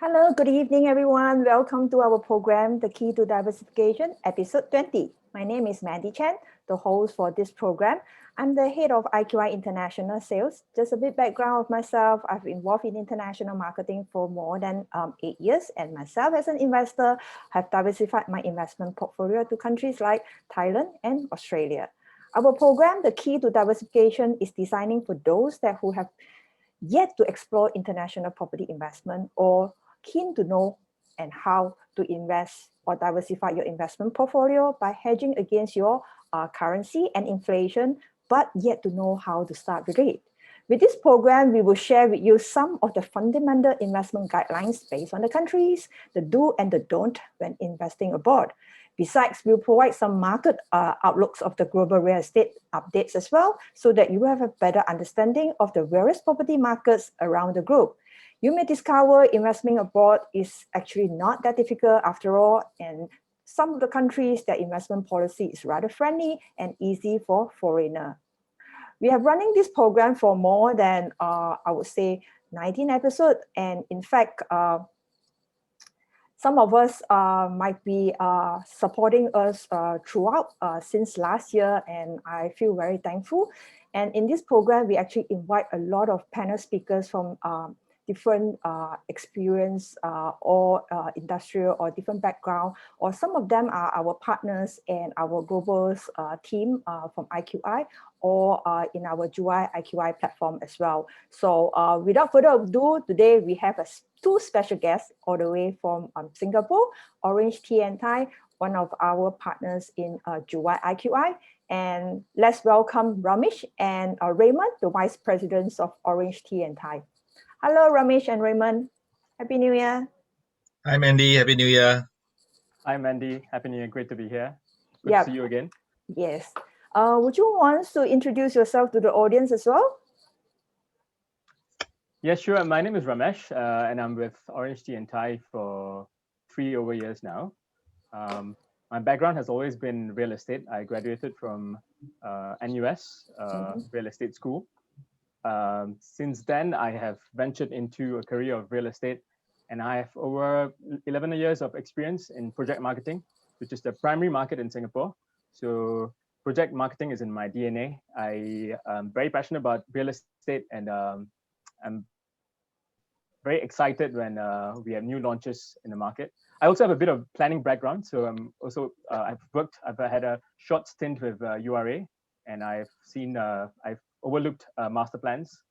Hello, good evening, everyone. Welcome to our program, The Key to Diversification, episode 20. My name is Mandy Chen, the host for this program. I'm the head of IQI International Sales. Just a bit background of myself. I've been involved in international marketing for more than 8 years, and myself as an investor have diversified my investment portfolio to countries like Thailand and Australia. Our program, The Key to Diversification, is designing for those who have yet to explore international property investment or keen to know and how to invest or diversify your investment portfolio by hedging against your currency and inflation, but yet to know how to start with it. With this program, we will share with you some of the fundamental investment guidelines based on the countries, the do and the don't when investing abroad. Besides, we'll provide some market outlooks of the global real estate updates as well, so that you have a better understanding of the various property markets around the globe. You may discover investing abroad is actually not that difficult after all, and some of the countries, their investment policy is rather friendly and easy for foreigners. We have running this program for more than, I would say, 19 episodes, and in fact, some of us might be supporting us throughout since last year, and I feel very thankful. And in this program, we actually invite a lot of panel speakers from different experience or industrial or different background, or some of them are our partners and our global team from IQI or in our July IQI platform as well. So without further ado, today we have two special guests all the way from Singapore, Orange Tea and Thai, one of our partners in July IQI. And let's welcome Ramesh and Raymond, the Vice Presidents of Orange Tea and Thai. Hello, Ramesh and Raymond. Happy New Year. Hi, Mandy. Happy New Year. Hi, Mandy. Happy New Year. Great to be here. Good to see you again. Yes. Would you want to introduce yourself to the audience as well? Yes, sure. My name is Ramesh, and I'm with Orange Tea and Thai for 3 over years now. My background has always been real estate. I graduated from NUS Real Estate School. Since then, I have ventured into a career of real estate, and I have over 11 years of experience in project marketing, which is the primary market in Singapore. So project marketing is in my DNA. I am very passionate about real estate, and I'm very excited when we have new launches in the market. I also have a bit of planning background, so I'm also I've had a short stint with URA, and I've overlooked master plans,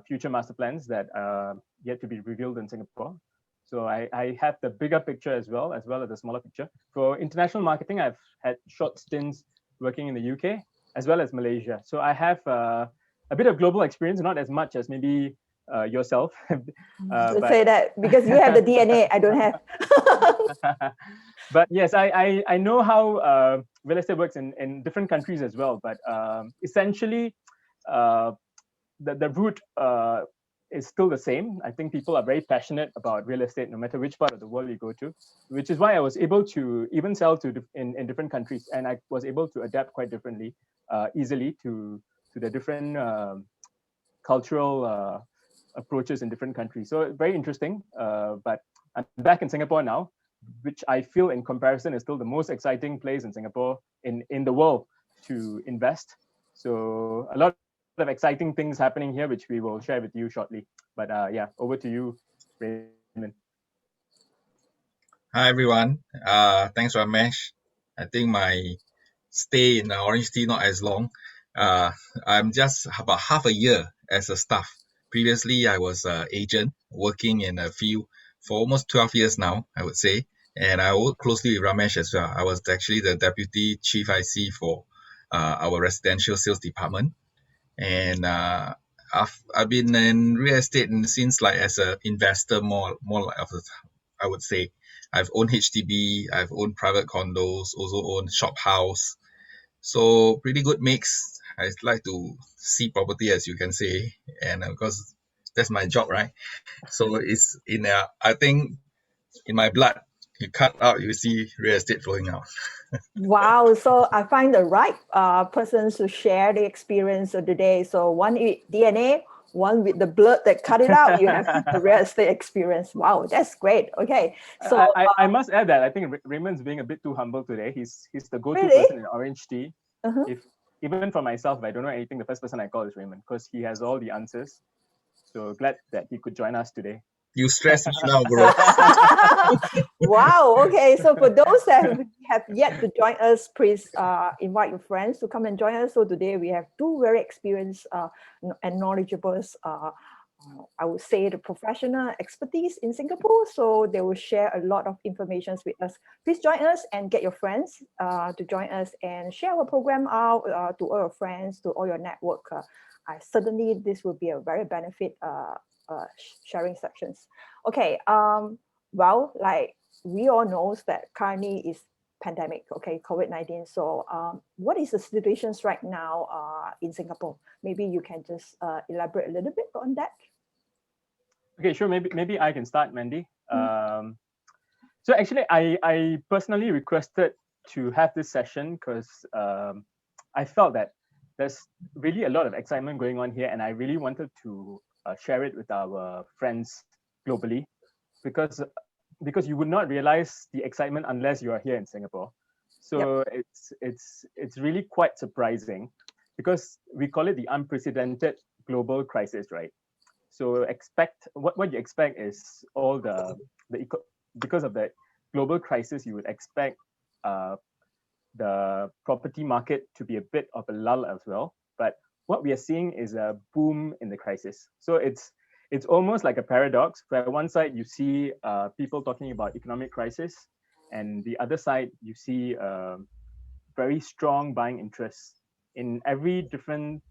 future master plans that are yet to be revealed in Singapore. So I have the bigger picture as well as the smaller picture. For international marketing, I've had short stints working in the UK as well as Malaysia. So I have a bit of global experience, not as much as maybe yourself. But say that because you have the DNA, I don't have. But yes, I know how real estate works in different countries as well. But essentially, the root is still the same. I think people are very passionate about real estate, no matter which part of the world you go to, which is why I was able to even sell in different countries, and I was able to adapt quite differently, easily to the different cultural approaches in different countries. So very interesting. But I'm back in Singapore now, which I feel in comparison is still the most exciting place in Singapore in the world to invest. So a lot of exciting things happening here, which we will share with you shortly. But yeah, over to you, Raymond. Hi, everyone. Thanks, Ramesh. I think my stay in Orange Tea not as long. I'm just about half a year as a staff. Previously, I was an agent working in a field for almost 12 years now, I would say. And I work closely with Ramesh as well. I was actually the deputy chief IC for our residential sales department. And I've been in real estate since like as an investor more like I would say. I've owned HDB, I've owned private condos, also owned shop house. So pretty good mix. I like to see property, as you can say, and of course that's my job, right? So it's I think in my blood. You cut out, you see real estate flowing out. Wow, so I find the right persons to share the experience of the day. So one DNA, one with the blood that cut it out. You have the real estate experience. Wow, that's great. Okay, so I must add that I think Raymond's being a bit too humble today. He's the go-to Really? person in orange tea. Uh-huh. If even for myself, if I don't know anything, the first person I call is Raymond because he has all the answers. So glad that he could join us today. You stress me now, bro. Wow. Okay. So for those that have yet to join us, please invite your friends to come and join us. So today we have two very experienced and knowledgeable, I would say, the professional expertise in Singapore. So they will share a lot of information with us. Please join us and get your friends to join us and share our program out to all your friends, to all your network. Certainly, this will be a very benefit sharing sections. Okay. Well, like we all know that currently is pandemic, okay, COVID-19. So what is the situations right now in Singapore? Maybe you can just elaborate a little bit on that. Okay, sure. Maybe I can start, Mandy. So actually, I personally requested to have this session because I felt that there's really a lot of excitement going on here, and I really wanted to share it with our friends globally, because you would not realize the excitement unless you are here in Singapore. So yep. It's really quite surprising because we call it the unprecedented global crisis, right? So expect what you expect is all because of the global crisis, you would expect the property market to be a bit of a lull as well. But what we are seeing is a boom in the crisis. So it's almost like a paradox, where one side you see people talking about economic crisis, and the other side you see very strong buying interest in every different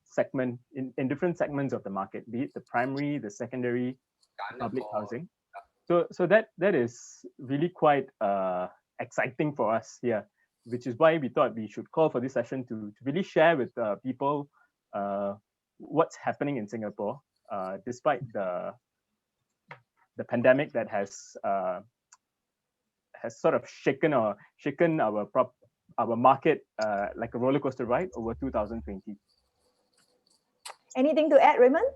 segment, in different segments of the market, be it the primary, the secondary, public housing. So that is really quite exciting for us here, which is why we thought we should call for this session to really share with people what's happening in Singapore, despite the pandemic that has sort of shaken our market like a roller coaster ride over 2020. Anything to add, Raymond?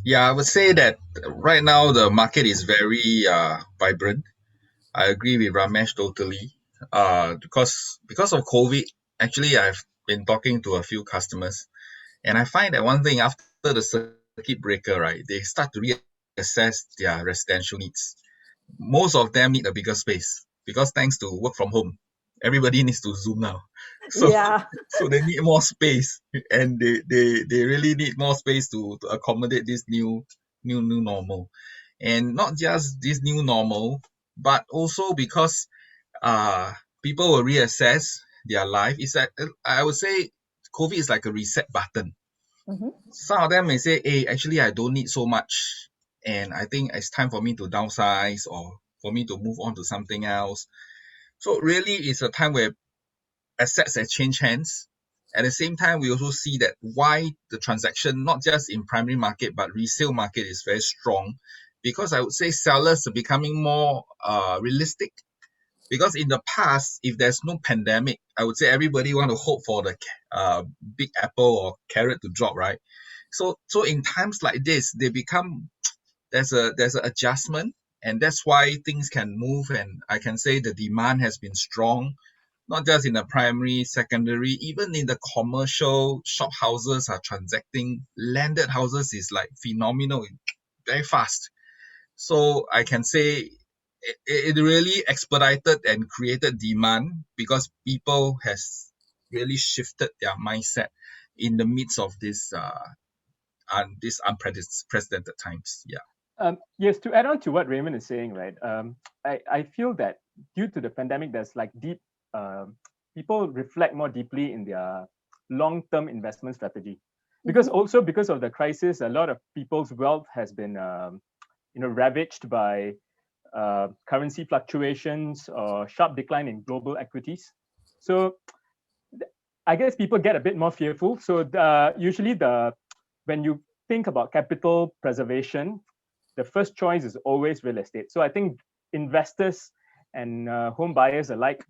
Yeah, I would say that right now the market is very vibrant. I agree with Ramesh totally. Because of COVID, actually I've been talking to a few customers, and I find that one thing, after the circuit breaker, right, they start to reassess their residential needs. Most of them need a bigger space because thanks to work from home, everybody needs to Zoom now. So Yeah. so they need more space, and they really need more space to accommodate this new normal. And not just this new normal, but also because people will reassess their life. It's like, I would say COVID is like a reset button. Mm-hmm. Some of them may say, hey, actually I don't need so much, and I think it's time for me to downsize or for me to move on to something else. So really it's a time where assets exchange hands. At the same time, we also see that why the transaction, not just in primary market, but resale market is very strong, because I would say sellers are becoming more realistic. Because in the past, if there's no pandemic, I would say everybody want to hope for the big apple or carrot to drop, right? So in times like this, they become there's an adjustment, and that's why things can move. And I can say the demand has been strong, not just in the primary, secondary, even in the commercial. Shop houses are transacting. Landed houses is like phenomenal, very fast. So I can say it really expedited and created demand because people has really shifted their mindset in the midst of this unprecedented times. Yeah. Yes, to add on to what Raymond is saying, right? I feel that due to the pandemic, there's like people reflect more deeply in their long-term investment strategy, because also because of the crisis, a lot of people's wealth has been ravaged by currency fluctuations or sharp decline in global equities. So I guess people get a bit more fearful. So usually when you think about capital preservation, the first choice is always real estate. So I think investors and home buyers alike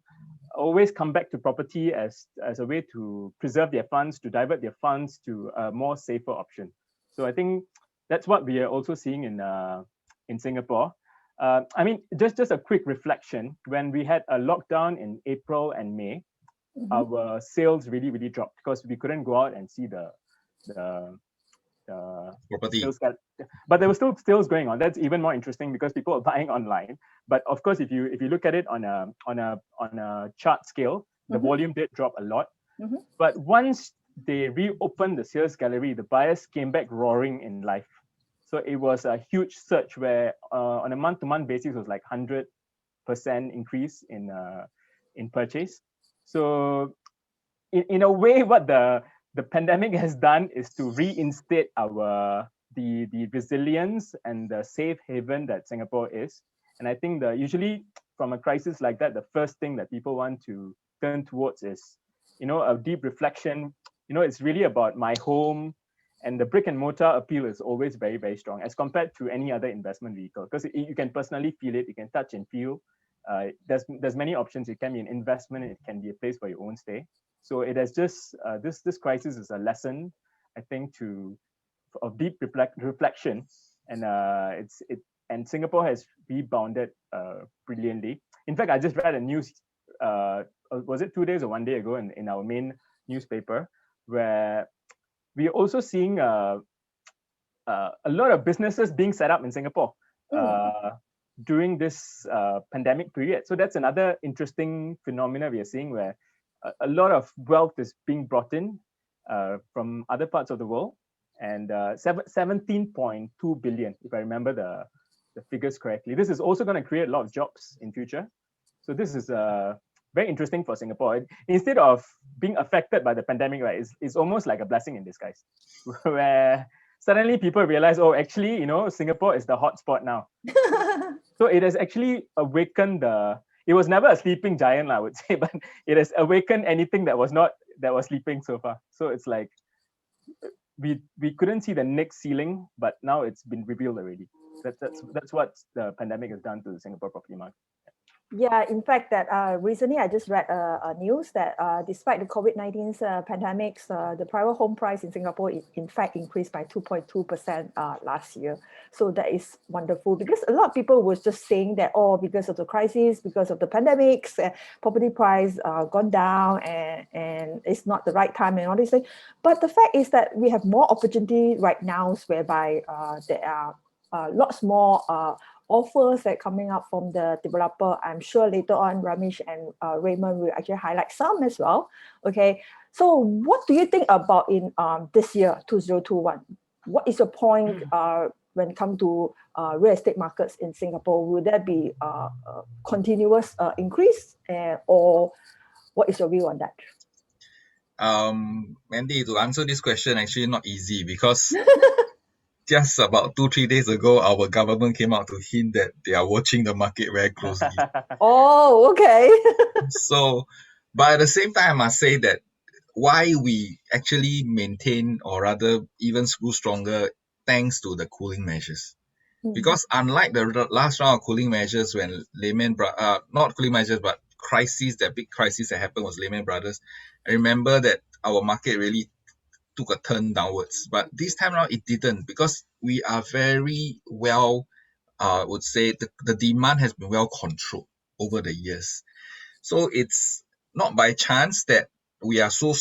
always come back to property as a way to preserve their funds, to divert their funds to a more safer option. So I think that's what we are also seeing in Singapore. I mean, just a quick reflection. When we had a lockdown in April and May, our sales really dropped because we couldn't go out and see the Property. sales. But there were still sales going on. That's even more interesting because people are buying online. But of course, if you look at it on a chart scale, the volume did drop a lot. But once they reopened the sales gallery, the buyers came back roaring in life. So it was a huge surge where on a month-to-month basis, it was like 100% increase in purchase. So in a way, what the pandemic has done is to reinstate the resilience and the safe haven that Singapore is. And I think usually from a crisis like that, the first thing that people want to turn towards is, a deep reflection. It's really about my home, and the brick and mortar appeal is always very strong as compared to any other investment vehicle, because you can personally feel it, you can touch and feel. There's many options. It can be an investment, it can be a place for your own stay. So it has just this crisis is a lesson, I think, of deep reflection, and and Singapore has rebounded brilliantly. In fact, I just read a news. Was it 2 days or 1 day ago in our main newspaper, where we're also seeing a lot of businesses being set up in Singapore during this pandemic period. So that's another interesting phenomena we are seeing, where a lot of wealth is being brought in from other parts of the world, and 17.2 billion, if I remember the figures correctly. This is also going to create a lot of jobs in future. So this is very interesting for Singapore. Instead of being affected by the pandemic, right, it's almost like a blessing in disguise, where suddenly people realize, oh, actually, Singapore is the hotspot now. So it has actually awakened it was never a sleeping giant, I would say, but it has awakened anything that was sleeping so far. So it's like we couldn't see the next ceiling, but now it's been revealed already. That's what the pandemic has done to the Singapore property market. Yeah, in fact, that recently I just read a news that despite the COVID-19 pandemics, the private home price in Singapore in fact increased by 2.2% last year. So that is wonderful, because a lot of people was just saying that, because of the crisis, because of the pandemics, property price gone down, and it's not the right time and all these things. But the fact is that we have more opportunity right now, whereby there are lots more offers that coming up from the developer. I'm sure later on Ramesh and Raymond will actually highlight some as well. Okay, so what do you think about in this year 2021? What is your point when it comes to real estate markets in Singapore? Will there be a continuous increase, or what is your view on that? Mandy, to answer this question, actually not easy, because just about 2-3 days ago, our government came out to hint that they are watching the market very closely. Oh, okay. So, but at the same time, I must say that why we actually maintain, or rather even grew stronger, thanks to the cooling measures. Because unlike the last round of cooling measures, when Lehman not cooling measures, but big crisis that happened was Lehman Brothers, I remember that our market really took a turn downwards. But this time around, it didn't, because we are very well, would say the demand has been well controlled over the years. So it's not by chance that we are so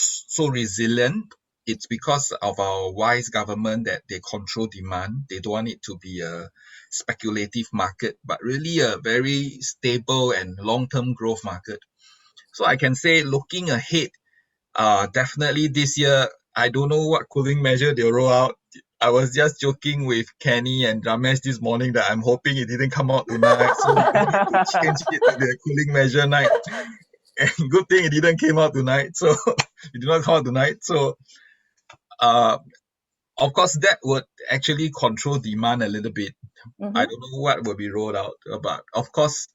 resilient. It's because of our wise government that they control demand. They don't want it to be a speculative market, but really a very stable and long-term growth market. So I can say, looking ahead, definitely this year, I don't know what cooling measure they'll roll out. I was just joking with Kenny and Ramesh this morning that I'm hoping it didn't come out tonight, so we need to change it to the cooling measure night. And good thing it didn't came out tonight. So it did not come out tonight. So of course that would actually control demand a little bit. I don't know what will be rolled out, but of course,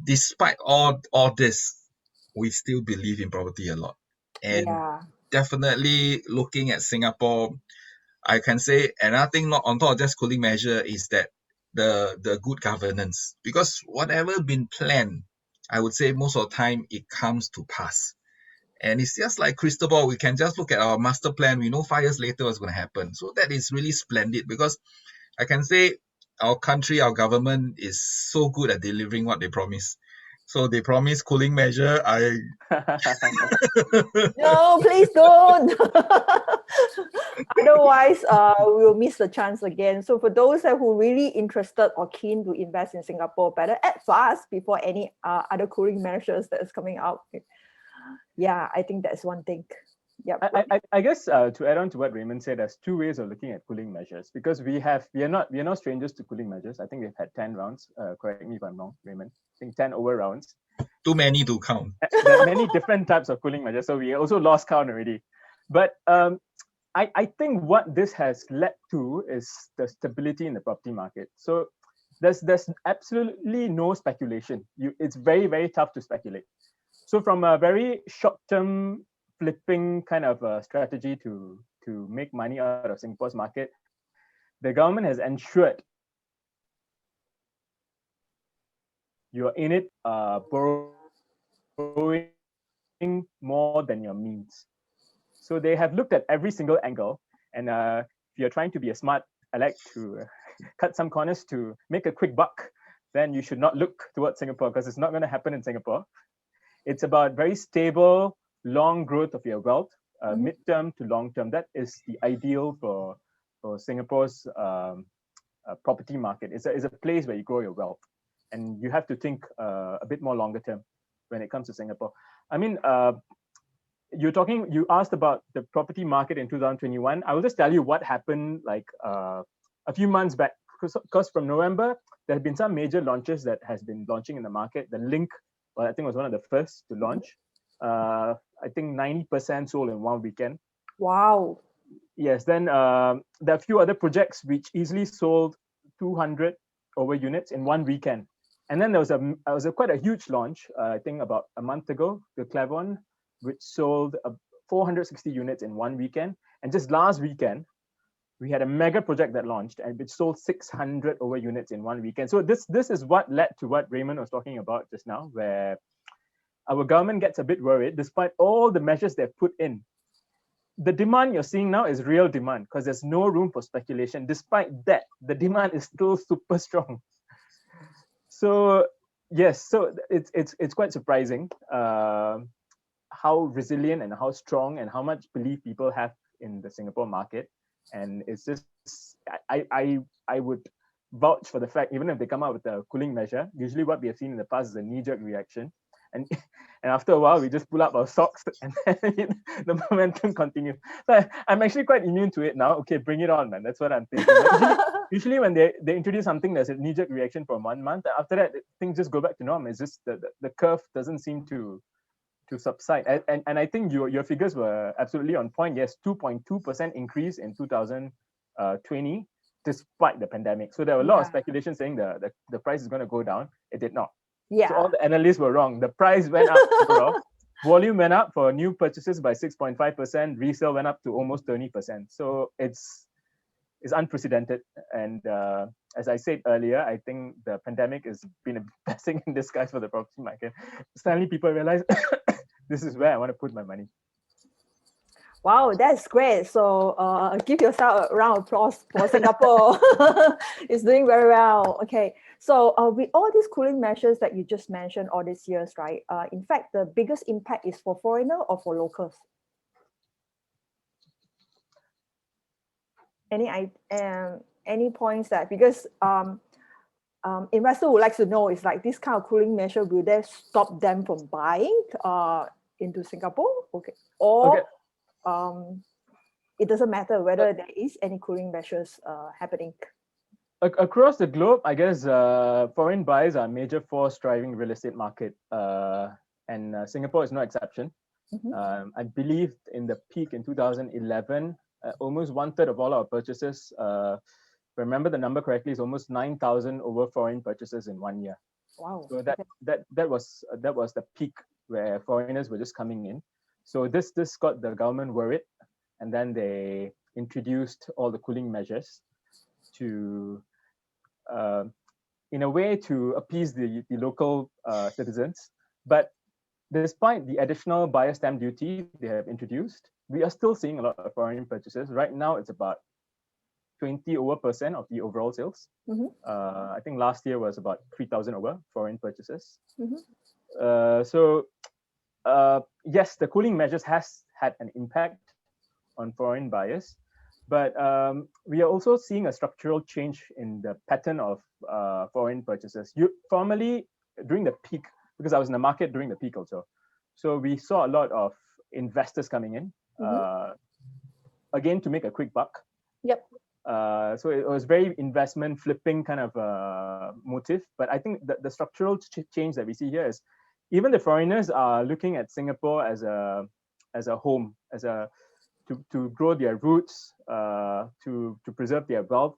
despite all this, we still believe in property a lot. And definitely looking at Singapore, I can say another thing, not on top of just cooling measure, is that the good governance. Because whatever been planned, I would say most of the time it comes to pass. And it's just like crystal ball. We can just look at our master plan. We know 5 years later what's going to happen. So that is really splendid, because I can say our country, our government is so good at delivering what they promise. So they promise cooling measure. No, please don't. Otherwise, we'll miss the chance again. So for those who really interested or keen to invest in Singapore, better act fast before any other cooling measures that is coming out. Yeah, I think that's one thing. Yeah. I guess to add on to what Raymond said, there's two ways of looking at cooling measures, because we are not strangers to cooling measures. I think we've had 10 rounds. Correct me if I'm wrong, Raymond. I think 10 over rounds. Too many to count. There are many different types of cooling measures, so we also lost count already. But I think what this has led to is the stability in the property market. So there's absolutely no speculation. It's very, very tough to speculate. So from a very short-term flipping kind of a strategy to make money out of Singapore's market, the government has ensured you're in it borrowing more than your means. So they have looked at every single angle, and if you're trying to be a smart aleck to cut some corners to make a quick buck, then you should not look towards Singapore, because it's not going to happen in Singapore. It's about very stable, long growth of your wealth, midterm to long term. That is the ideal for Singapore's property market. It's a place where you grow your wealth, and you have to think a bit more longer term when it comes to Singapore. I mean, you asked about the property market in 2021. I will just tell you what happened like a few months back, because from November, there have been some major launches that has been launching in the market. The Link, well, I think was one of the first to launch. I think 90% sold in one weekend. Wow. Yes, then there are a few other projects which easily sold 200 over units in one weekend. And then there was quite a huge launch, I think about a month ago, the Clavon, which sold 460 units in one weekend. And just last weekend, we had a mega project that launched and which sold 600 over units in one weekend. So this is what led to what Raymond was talking about just now, where our government gets a bit worried, despite all the measures they've put in. The demand you're seeing now is real demand, because there's no room for speculation. Despite that, the demand is still super strong. So yes, so it's quite surprising how resilient and how strong and how much belief people have in the Singapore market. And it's just, I would vouch for the fact, even if they come out with a cooling measure, usually what we have seen in the past is a knee-jerk reaction. And after a while, we just pull up our socks and then the momentum continues. So I'm actually quite immune to it now. Okay, bring it on, man. That's what I'm thinking. Usually when they introduce something that's a knee-jerk reaction for 1 month, after that, things just go back to normal. It's just the curve doesn't seem to subside. And I think your figures were absolutely on point. Yes, 2.2% increase in 2020 despite the pandemic. So there were a lot of speculation saying the price is going to go down. It did not. Yeah. So all the analysts were wrong. The price went up overall. Volume went up for new purchases by 6.5%. Resale went up to almost 30%. So it's unprecedented. And as I said earlier, I think the pandemic has been a blessing in disguise for the property market. Suddenly people realize this is where I want to put my money. Wow, that's great. So give yourself a round of applause for Singapore. It's doing very well. Okay. So with all these cooling measures that you just mentioned all these years, right? In fact, the biggest impact is for foreigner or for locals? Any points that, because investor would like to know, is like this kind of cooling measure, will they stop them from buying into Singapore? Okay. Or okay. It doesn't matter whether there is any cooling measures happening. Across the globe, I guess foreign buyers are a major force driving real estate market, and Singapore is no exception. Mm-hmm. I believe in the peak in 2011, almost 1/3 of all our purchases, if I remember the number correctly, is almost 9,000 over foreign purchases in 1 year. Wow. So that was the peak where foreigners were just coming in. So this got the government worried, and then they introduced all the cooling measures to, in a way, to appease the local citizens. But despite the additional buyer stamp duty they have introduced, we are still seeing a lot of foreign purchases. Right now, it's about 20% of the overall sales. I think last year was about 3,000 over foreign purchases. Yes, the cooling measures has had an impact on foreign buyers, but we are also seeing a structural change in the pattern of foreign purchases. Formerly, during the peak, because I was in the market during the peak also, so we saw a lot of investors coming in, again, to make a quick buck. Yep. So it was very investment flipping kind of motive. But I think the structural change that we see here is even the foreigners are looking at Singapore as a home, to grow their roots, to preserve their wealth.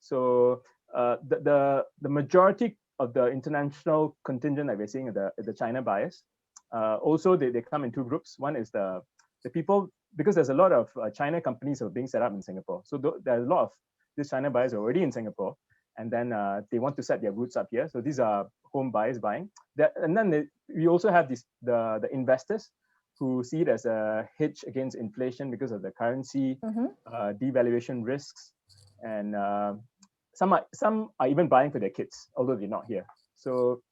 So the majority of the international contingent that we're seeing, the China buyers, also they come in two groups. One is the people, because there's a lot of China companies that are being set up in Singapore. So there are a lot of these China buyers already in Singapore, and then they want to set their roots up here. So these are home buyers buying. And then we also have the investors who see it as a hedge against inflation because of the currency devaluation risks, and some are even buying for their kids, although they're not here. So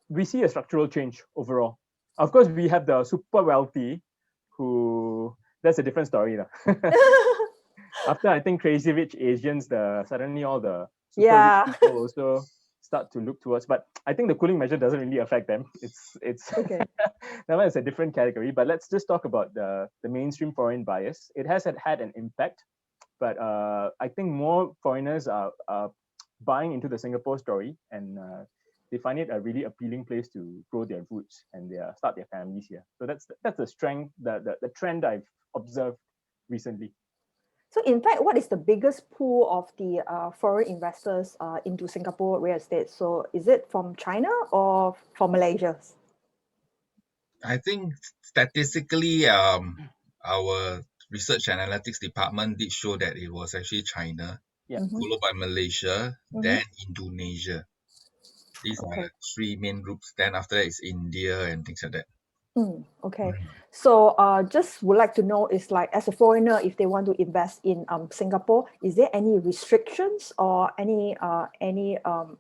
we see a structural change overall. Of course, we have the super wealthy, who, that's a different story. After, I think, Crazy Rich Asians, suddenly all the super rich people also start to look towards. But I think the cooling measure doesn't really affect them. It's okay. That one is a different category. But let's just talk about the mainstream foreign buyers. It has had an impact, but I think more foreigners are buying into the Singapore story, and they find it a really appealing place to grow their roots and start their families here. So that's the strength, the trend I've observed recently. So in fact, what is the biggest pool of the foreign investors into Singapore real estate? So is it from China or from Malaysia? I think statistically, our research analytics department did show that it was actually China, followed by Malaysia, then Indonesia. These are the three main groups. Then after that is India and things like that. Okay. So just would like to know, is like, as a foreigner, if they want to invest in Singapore, is there any restrictions or any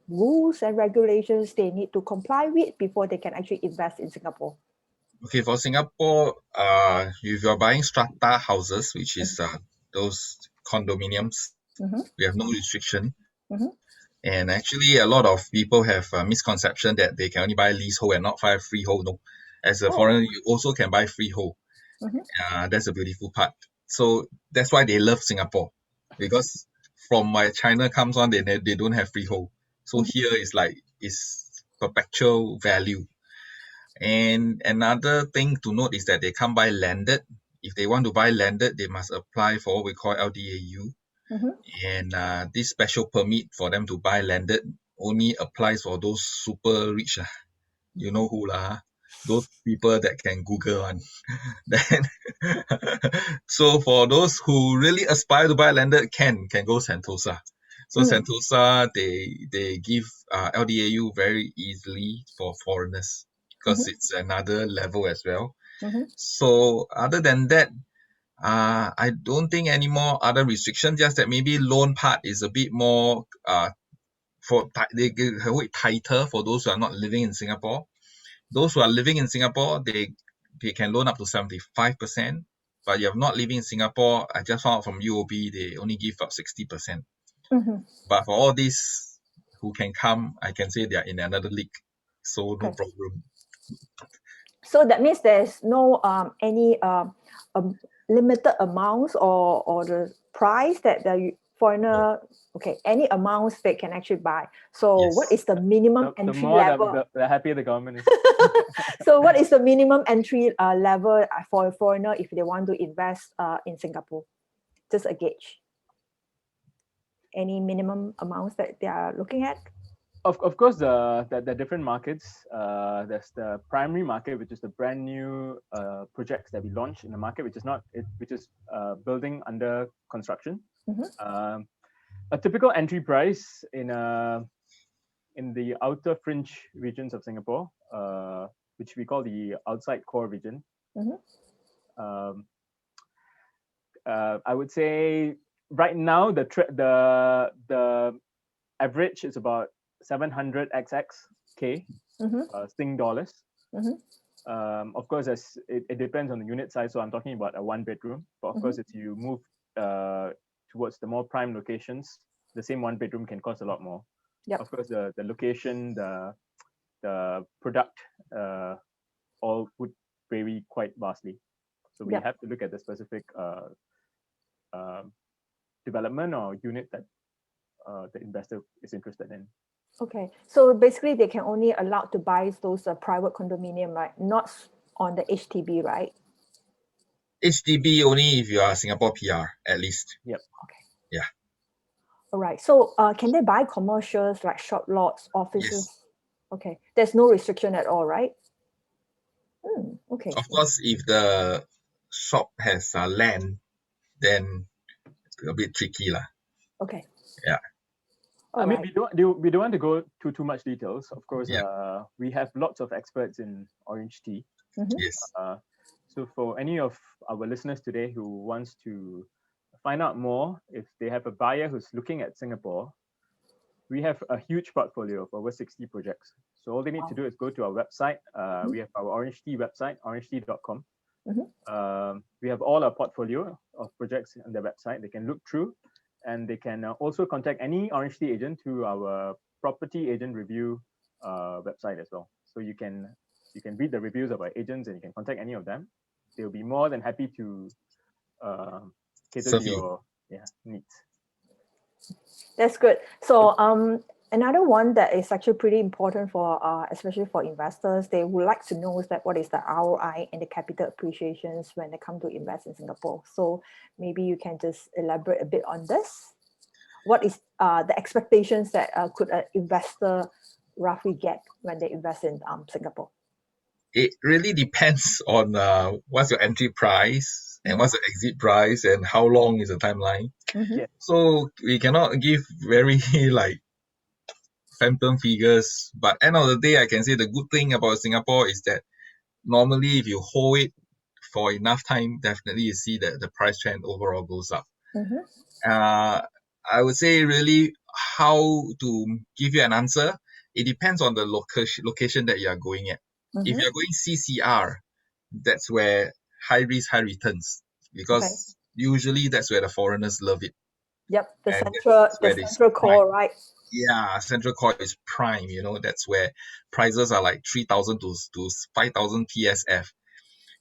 rules and regulations they need to comply with before they can actually invest in Singapore? Okay, for Singapore, if you're buying strata houses, which is those condominiums, we have no restriction. And actually, a lot of people have a misconception that they can only buy leasehold and not buy freehold. No, as a foreigner, you also can buy freehold. That's a beautiful part. So that's why they love Singapore, because from where China comes on, they don't have freehold. So here is perpetual value. And another thing to note is that they can't buy landed. If they want to buy landed, they must apply for what we call LDAU. And this special permit for them to buy landed only applies for those super rich. You know who lah? Those people that can Google one. Then, so for those who really aspire to buy landed, can go Sentosa. So Sentosa, they give LDAU very easily for foreigners, because it's another level as well. So other than that, I don't think any more other restrictions, just that maybe loan part is a bit more they hold it tighter for those who are not living in Singapore. Those who are living in Singapore, they can loan up to 75%. But if you're not living in Singapore, I just found out from UOB, they only give up 60%. But for all these who can come, I can say they are in another league. So no problem. So that means there's no any limited amounts or the price that the foreigner, any amounts they can actually buy. So what is the minimum entry level? The happier the government is. So what is the minimum entry level for a foreigner if they want to invest in Singapore? Just a gauge. Any minimum amounts that they are looking at? Of course, the different markets. There's the primary market, which is the brand new projects that we launched in the market, which is building under construction. A typical entry price in in the outer fringe regions of Singapore, which we call the outside core region. I would say right now the average is about 700 XXK Sing dollars. Of course, as it depends on the unit size. So I'm talking about a 1-bedroom. But of course, if you move towards the more prime locations, the same 1-bedroom can cost a lot more. Yep. Of course, the location, the product, all would vary quite vastly. So we have to look at the specific development or unit that the investor is interested in. Okay, so basically they can only allow to buy those private condominium, right? Not on the HDB, right? HDB only if you are Singapore PR, at least. Yep. Okay. Yeah. All right. So can they buy commercials like shop lots, offices? Yes. Okay. There's no restriction at all, right? Okay. Of course, if the shop has land, then it's a bit tricky lah. Okay. Yeah. I mean, we don't want to go to too much details. Of course, we have lots of experts in orange tea. Yes. So for any of our listeners today who wants to find out more, if they have a buyer who's looking at Singapore, we have a huge portfolio of over 60 projects. So all they need to do is go to our website. We have our orange tea website, orangetea.com. We have all our portfolio of projects on the website. They can look through, and they can also contact any orange tea agent through our property agent review website as well. So you can read the reviews of our agents, and you can contact any of them. They'll be more than happy to cater to your needs. That's good. So another one that is actually pretty important for especially for investors, they would like to know is that what is the ROI and the capital appreciations when they come to invest in Singapore. So maybe you can just elaborate a bit on this. What is the expectations that could an investor roughly get when they invest in Singapore? It really depends on what's your entry price and what's the exit price and how long is the timeline. So we cannot give very like phantom figures, but end of the day, I can say the good thing about Singapore is that normally if you hold it for enough time, definitely you see that the price trend overall goes up. I would say really how to give you an answer, it depends on the location that you are going at. If you're going CCR, that's where high risk, high returns, because usually that's where the foreigners love it. Yep, the central core, right? Yeah, central core is prime, that's where prices are like 3,000 to 5,000 PSF.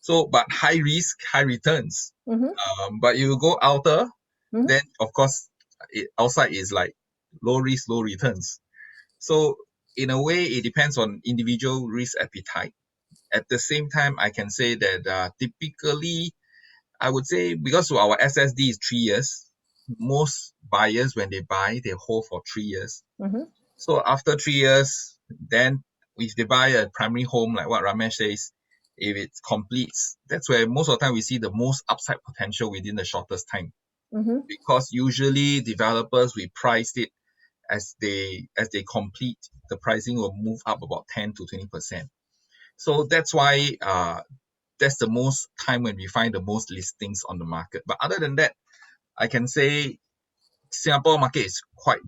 So, but high risk, high returns. But you go outer, then of course, outside is like low risk, low returns. So in a way, it depends on individual risk appetite. At the same time, I can say that typically, I would say because our SSD is 3 years, most buyers, when they buy, they hold for 3 years. So after 3 years, then if they buy a primary home, like what Ramesh says, if it completes, that's where most of the time we see the most upside potential within the shortest time. Because usually developers, we priced it as they complete, the pricing will move up about 10 to 20%. So that's why that's the most time when we find the most listings on the market. But other than that, I can say Singapore market is quite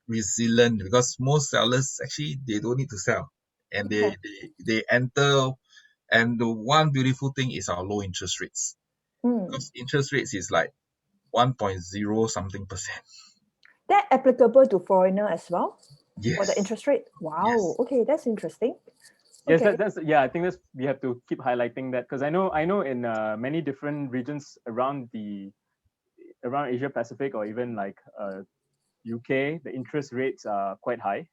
resilient because most sellers actually they don't need to sell, and they enter. And the one beautiful thing is our low interest rates, because interest rates is like 1.0 something percent. That applicable to foreigner as well? Yes. For the interest rate? Wow. Yes. Okay, that's interesting. Yes, that's I think we have to keep highlighting that, because I know in many different regions around Asia Pacific, or even like UK, the interest rates are quite high.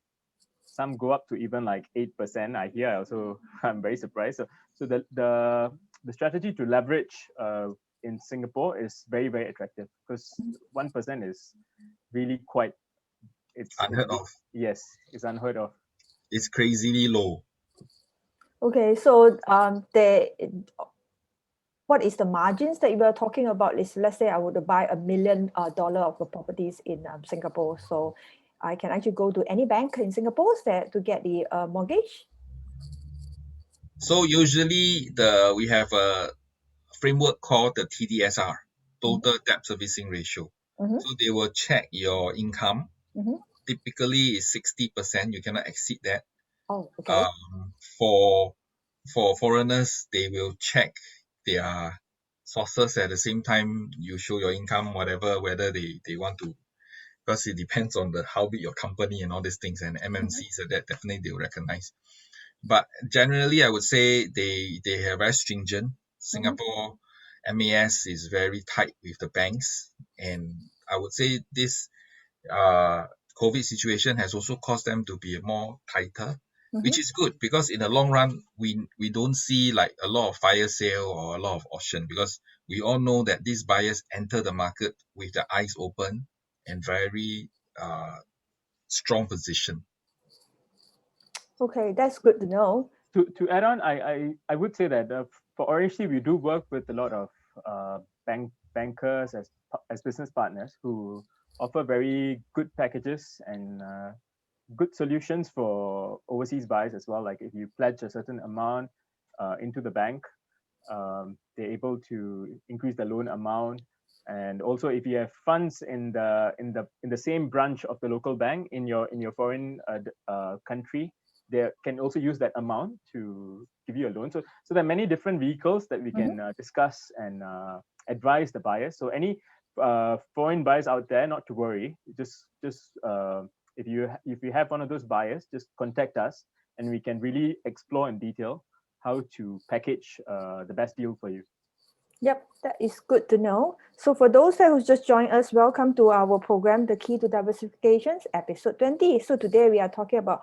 Some go up to even like 8%. I hear. Also, I'm very surprised. So the strategy to leverage in Singapore is very, very attractive, because 1% is really quite. It's unheard of. Yes, it's unheard of. It's crazily low. Okay, so what is the margins that you were talking about? Is, let's say I would buy $1 million of the properties in Singapore. So I can actually go to any bank in Singapore to get the mortgage? So usually we have a framework called the TDSR, Total Debt Servicing Ratio. Mm-hmm. So they will check your income. Mm-hmm. Typically is 60%. You cannot exceed that. Oh, okay. For foreigners, they will check their sources at the same time you show your income, whatever, whether they want to, because it depends on how big your company and all these things, and MNCs that definitely they will recognize. But generally, I would say they are very stringent. Singapore MAS is very tight with the banks, and I would say this COVID situation has also caused them to be more tighter, which is good, because in the long run, we don't see like a lot of fire sale or a lot of auction, because we all know that these buyers enter the market with their eyes open and very strong position. Okay, that's good to know. To add on, I would say that for RHC, we do work with a lot of bankers as business partners who offer very good packages and good solutions for overseas buyers as well. Like if you pledge a certain amount into the bank, they're able to increase the loan amount. And also, if you have funds in the same branch of the local bank in your foreign country, they can also use that amount to give you a loan. So there are many different vehicles that we can discuss and advise the buyers. So any foreign buyers out there, not to worry. Just if you have one of those buyers, just contact us, and we can really explore in detail how to package the best deal for you. Yep, that is good to know. So for those who just joined us, welcome to our program, The Key to Diversification, episode 20. So today we are talking about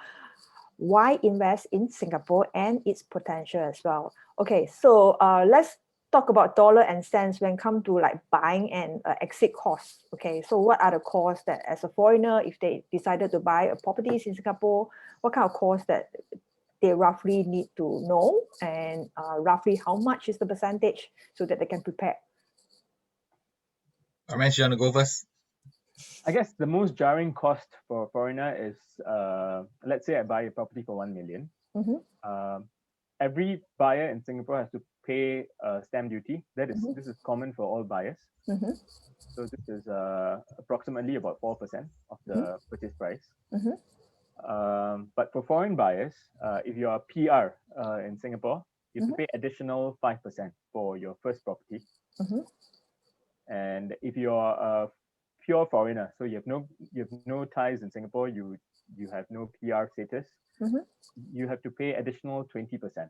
why invest in Singapore and its potential as well. Okay, so let's talk about dollar and cents when it comes to like buying and exit costs. Okay, so what are the costs that as a foreigner, if they decided to buy a properties in Singapore, what kind of costs that they roughly need to know, and roughly how much is the percentage so that they can prepare? Ramesh, you want to go first? I guess the most jarring cost for a foreigner is, let's say I buy a property for 1 million. Every buyer in Singapore has to pay stamp duty. This is common for all buyers. So this is approximately about 4% of the purchase price. But for foreign buyers, if you are a PR in Singapore, you have to pay additional 5% for your first property. And if you are a pure foreigner, so you have no ties in Singapore, you have no PR status, you have to pay additional 20%.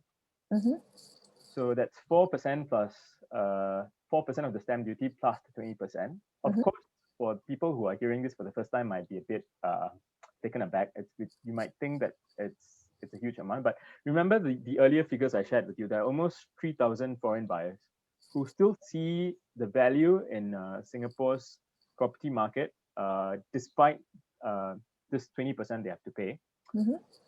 So that's 4% plus 4% of the stamp duty plus the 20%. Of course, for people who are hearing this for the first time, might be a bit taken aback. You might think that it's a huge amount, but remember the earlier figures I shared with you. There are almost 3,000 foreign buyers who still see the value in Singapore's property market, despite this 20% they have to pay.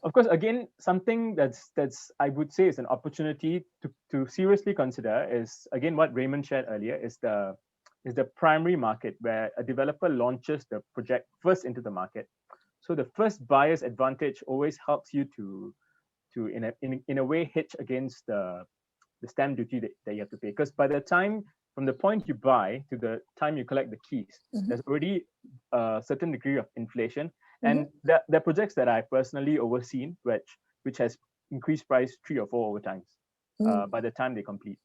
Of course, again, something that's I would say is an opportunity to seriously consider is, again, what Raymond shared earlier, is the primary market, where a developer launches the project first into the market. So the first buyer's advantage always helps you to in a way hedge against the stamp duty that you have to pay. Because by the time, from the point you buy to the time you collect the keys, there's already a certain degree of inflation. And there are projects that I've personally overseen, which has increased price 3 or 4 over times by the time they complete.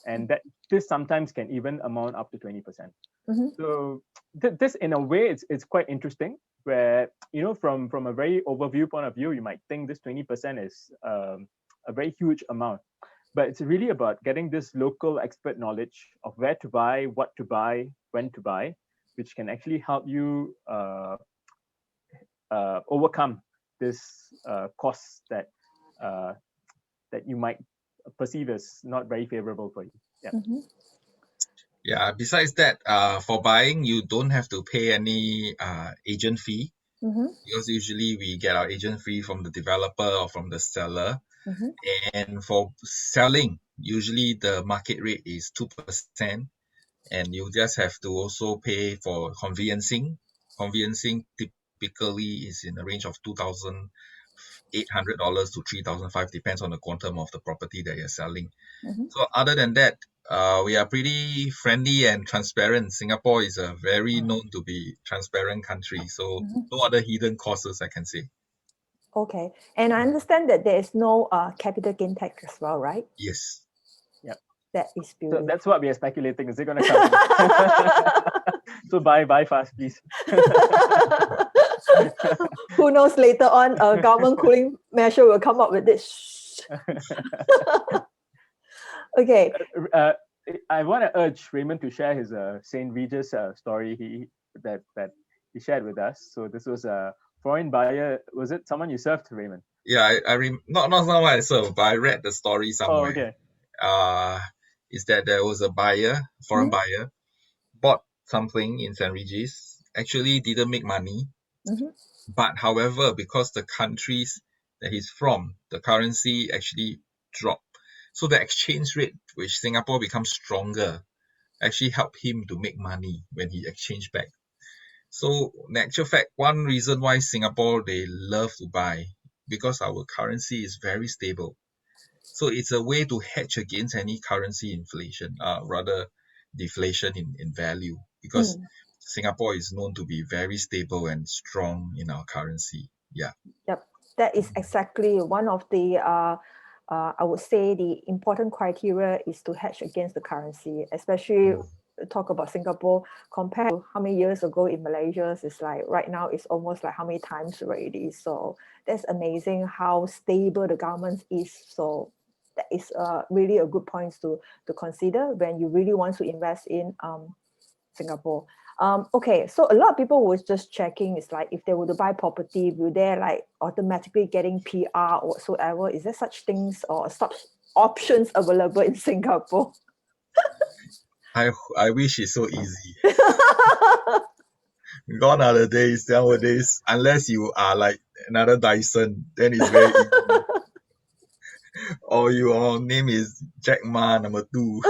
And this sometimes can even amount up to 20%. So this, in a way, it's quite interesting, where, from a very overview point of view, you might think this 20% is a very huge amount. But it's really about getting this local expert knowledge of where to buy, what to buy, when to buy, which can actually help you overcome this costs that you might perceive as not very favorable for you. Yeah. Besides that, for buying, you don't have to pay any agent fee, because usually we get our agent fee from the developer or from the seller. And for selling, usually the market rate is 2%, and you just have to also pay for conveyancing. Conveyancing typically is in the range of $2,800 to $3,500, depends on the quantum of the property that you're selling. So other than that, we are pretty friendly and transparent. Singapore is a very known to be transparent country, so no other hidden costs, I can say. Okay, and I understand that there is no capital gain tax as well, right? Yes. That is So beautiful. that's what we are speculating. Is it going to come? So buy fast, please. Who knows, later on, a government cooling measure will come up with this. Okay. I want to urge Raymond to share his St. Regis story that he shared with us. So this was a foreign buyer. Was it someone you served, Raymond? Yeah, not someone I served, but I read the story somewhere. Oh, okay. Is that there was a buyer, foreign buyer, bought something in St. Regis, actually didn't make money, but however, because the countries that he's from, the currency actually dropped. So the exchange rate, which Singapore becomes stronger, actually helped him to make money when he exchanged back. So in actual fact, one reason why Singapore, they love to buy, because our currency is very stable. So it's a way to hedge against any currency inflation, rather deflation in value, because Singapore is known to be very stable and strong in our currency. Yeah. Yep, that is exactly one of the, I would say the important criteria is to hedge against the currency, especially talk about Singapore compared to how many years ago in Malaysia. It's like right now it's almost like how many times already. So that's amazing how stable the government is. So that is really a good point to consider when you really want to invest in Singapore. Okay, so a lot of people was just checking, it's like if they were to buy property, will they like automatically getting PR or whatsoever? Is there such things or such options available in Singapore? I wish it's so easy. Gone are the days nowadays, unless you are like another Dyson, then it's very easy. Or your name is Jack Ma number 2.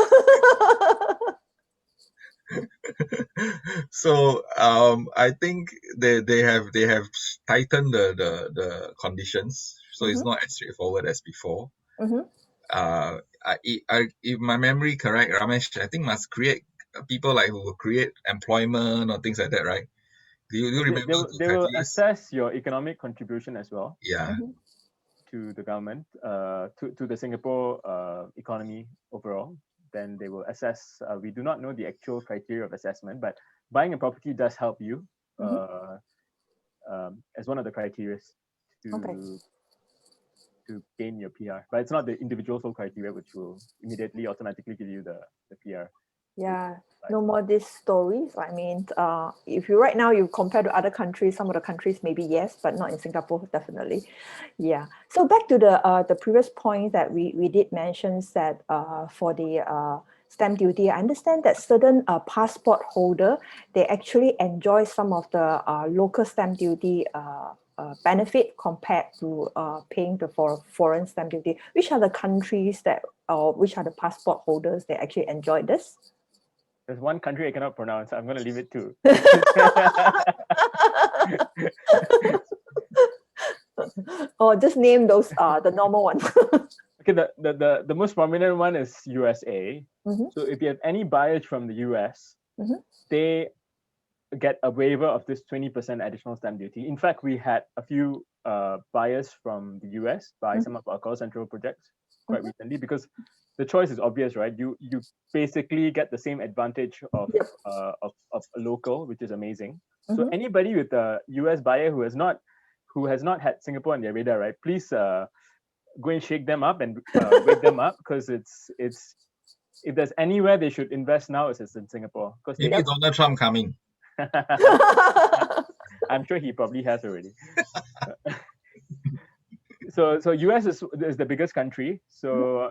So I think they have tightened the conditions, so it's not as straightforward as before. If my memory correct, Ramesh, I think must create people like who will create employment or things like that, right? Do you remember? They will assess your economic contribution as well. Yeah. To the government, to the Singapore economy overall. Then they will assess. We do not know the actual criteria of assessment, but buying a property does help you as one of the criteria to gain your PR. But it's not the individual sole criteria which will immediately automatically give you the PR. Yeah, no more these stories. I mean, if you right now you compare to other countries, some of the countries maybe yes, but not in Singapore, definitely. Yeah. So back to the previous point that we did mention that for the stamp duty, I understand that certain passport holder, they actually enjoy some of the local stamp duty benefit compared to paying the foreign stamp duty. Which are the countries that, or which are the passport holders that actually enjoy this? There's one country I cannot pronounce. I'm going to leave it to. Or just name those the normal ones. Okay, the most prominent one is USA. So if you have any buyers from the US, they get a waiver of this 20% additional stamp duty. In fact, we had a few buyers from the US buy some of our call central projects quite recently, because the choice is obvious, right? You basically get the same advantage of a local, which is amazing. So anybody with a US buyer who has not had Singapore on their radar, right? Please go and shake them up and wake them up, because it's if there's anywhere they should invest now, it's in Singapore. Because maybe Donald Trump coming. I'm sure he probably has already. So US is the biggest country. So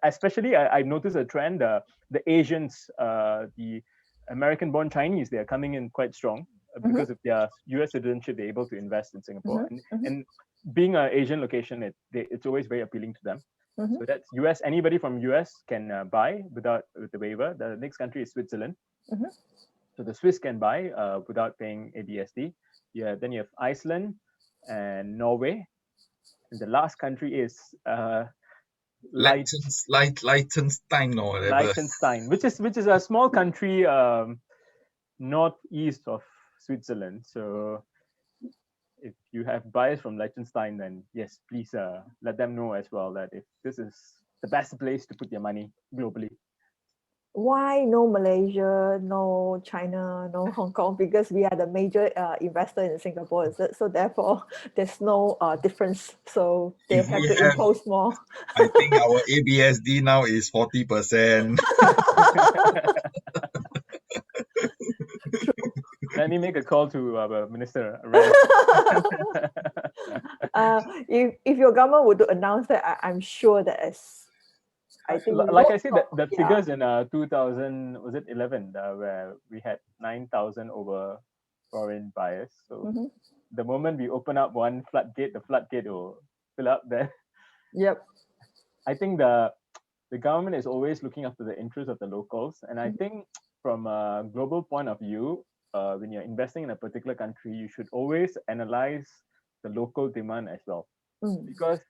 especially I noticed a trend. The Asians, the American-born Chinese, they are coming in quite strong because of their US citizenship. They're able to invest in Singapore, and being an Asian location, it's always very appealing to them. So that's US. Anybody from US can buy with the waiver. The next country is Switzerland. So the Swiss can buy without paying ABSD. Yeah, then you have Iceland and Norway, and the last country is Liechtenstein or whatever. Liechtenstein, which is a small country northeast of Switzerland. So if you have buyers from Liechtenstein, then yes, please let them know as well that if this is the best place to put your money globally. Why no Malaysia, no China, no Hong Kong? Because we are the major investor in Singapore, is it? So therefore, there's no difference. So they If have we to have, impose more. I think our ABSD now is 40%. Let me make a call to our minister. If your government would announce that, I'm sure that I think like I said, the yeah. figures in 2000 was it 11 where we had 9,000 over foreign buyers. So the moment we open up one floodgate, the floodgate will fill up there. Yep. I think the government is always looking after the interests of the locals, and I think from a global point of view, when you're investing in a particular country, you should always analyze the local demand as well, because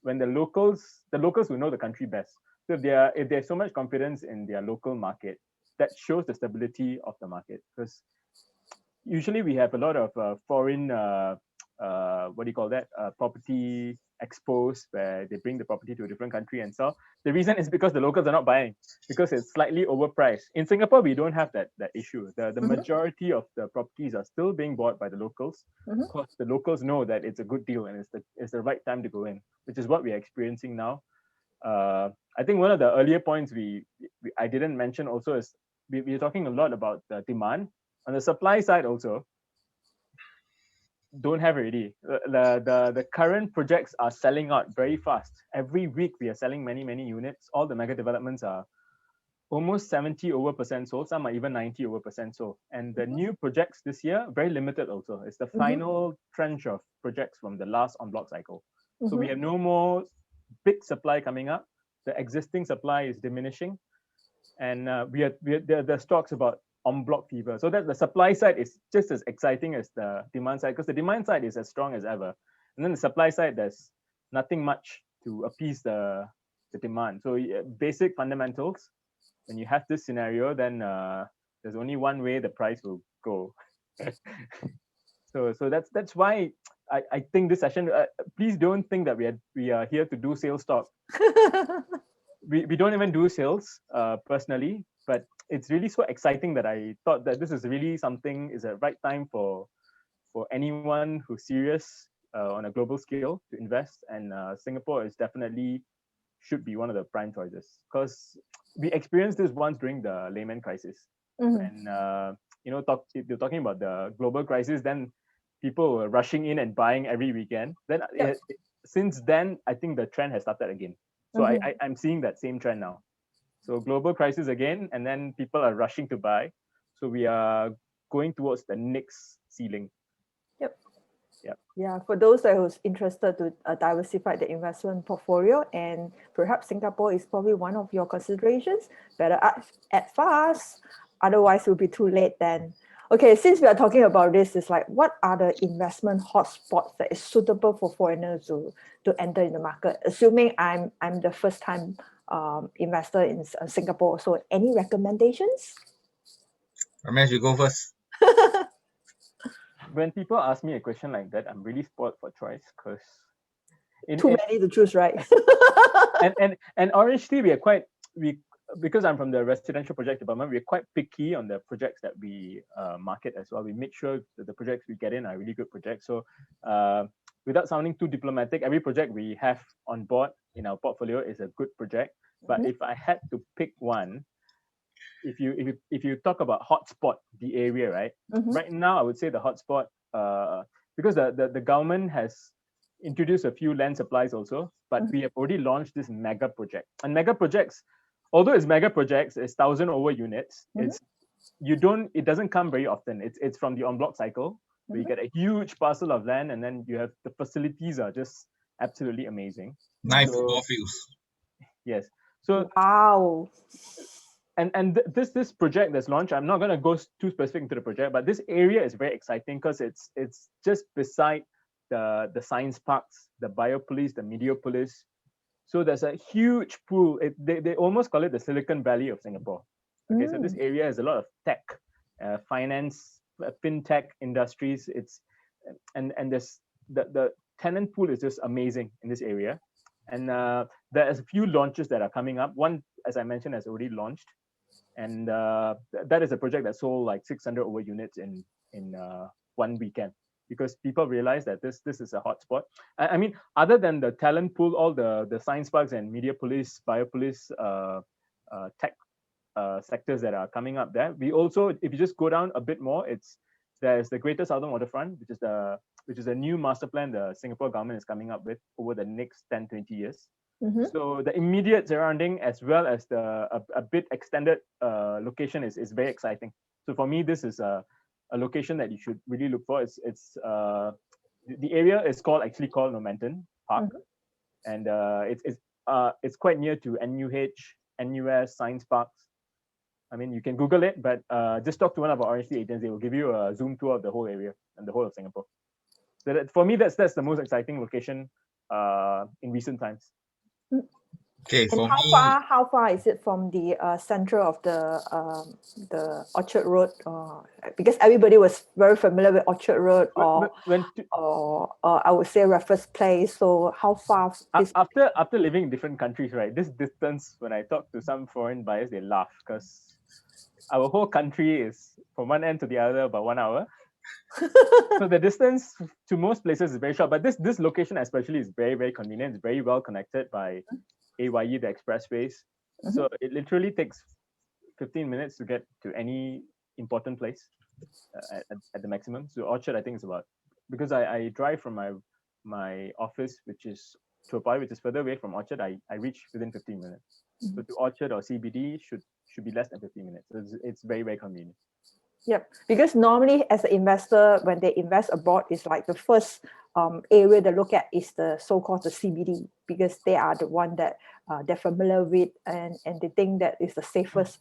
when the locals will know the country best. So if there's so much confidence in their local market, that shows the stability of the market. Because usually we have a lot of foreign what do you call that, property expos, where they bring the property to a different country and sell. The reason is because the locals are not buying, because it's slightly overpriced. In Singapore, we don't have that issue. The majority of the properties are still being bought by the locals, because the locals know that it's a good deal and it's the right time to go in, which is what we're experiencing now. I think one of the earlier points I didn't mention also is we're talking a lot about the demand. On the supply side also, don't have already. The current projects are selling out very fast. Every week we are selling many units. All the mega developments are almost 70% over sold. Some are even 90% over sold. And the new projects this year, very limited also. It's the final tranche of projects from the last en bloc cycle. So we have no more big supply coming up. The existing supply is diminishing, and there's talks about en bloc fever. So that the supply side is just as exciting as the demand side, because the demand side is as strong as ever, and then the supply side, there's nothing much to appease the demand. So basic fundamentals. When you have this scenario, then there's only one way the price will go. So that's why I think this session. Please don't think that we are here to do sales talk. We don't even do sales personally, but it's really so exciting that I thought that this is really something, is a right time for anyone who's serious on a global scale to invest, and Singapore is definitely should be one of the prime choices, because we experienced this once during the Lehman crisis. And if you're talking about the global crisis, then people were rushing in and buying every weekend. Then since then, I think the trend has started again. So I'm seeing that same trend now. So global crisis again, and then people are rushing to buy. So we are going towards the next ceiling. Yep. Yep. Yeah, for those that was interested to diversify the investment portfolio, and perhaps Singapore is probably one of your considerations, better act fast, otherwise it will be too late then. Okay, since we are talking about this, it's like, what are the investment hotspots that is suitable for foreigners to enter in the market? Assuming I'm the first time investor in Singapore, so any recommendations? Ramesh, you go first. When people ask me a question like that, I'm really spoiled for choice, because too many to choose, right? and honestly, because I'm from the residential project department, we're quite picky on the projects that we market as well. We make sure that the projects we get in are really good projects. So without sounding too diplomatic, every project we have on board in our portfolio is a good project. But if I had to pick one, if you talk about hotspot, the area, right? Right now, I would say the hotspot, because the government has introduced a few land supplies also, but we have already launched this mega project. And mega projects, although it's mega projects, it's 1,000 over units. It doesn't come very often. It's from the en bloc cycle, where you get a huge parcel of land, and then you have the facilities are just absolutely amazing. 9 football fields. Yes. So wow. this project that's launched, I'm not going to go too specific into the project, but this area is very exciting because it's just beside the science parks, the biopolis, the mediopolis. So there's a huge pool. They almost call it the Silicon Valley of Singapore. Okay, so this area has a lot of tech, finance, fintech industries. And there's the tenant pool is just amazing in this area. And there's a few launches that are coming up. One, as I mentioned, has already launched, and that is a project that sold like 600 over units in one weekend, because people realize that this is a hotspot. I mean, other than the talent pool, all the science parks and Mediapolis, Biopolis, tech sectors that are coming up there. We also, if you just go down a bit more, there's the Greater Southern Waterfront, which is a new master plan the Singapore government is coming up with over the next 10-20 years. So the immediate surrounding, as well as a bit extended location, is very exciting. So for me, this is a location that you should really look for. The area is actually called Normanton Park, and it's quite near to NUH, NUS, Science Parks. I mean, you can Google it, but just talk to one of our RHC agents. They will give you a Zoom tour of the whole area and the whole of Singapore. So for me, that's the most exciting location in recent times. Okay, and how far is it from the center of the Orchard Road? Because everybody was very familiar with Orchard Road, or I would say Raffles Place. So how far is after living in different countries, right? This distance, when I talk to some foreign buyers, they laugh because our whole country is from one end to the other about 1 hour. So the distance to most places is very short, but this location especially is very, very convenient. It's very well connected by AYE, the expressways. So it literally takes 15 minutes to get to any important place at the maximum. So Orchard, I think, is about, because I drive from my office, which is Toa, which is further away from Orchard, I reach within 15 minutes. So to Orchard or CBD should be less than 15 minutes. So it's very, very convenient. Yep, because normally as an investor, when they invest abroad, it's like the first area they look at is the so-called the CBD, because they are the one that they're familiar with, and they think that is the safest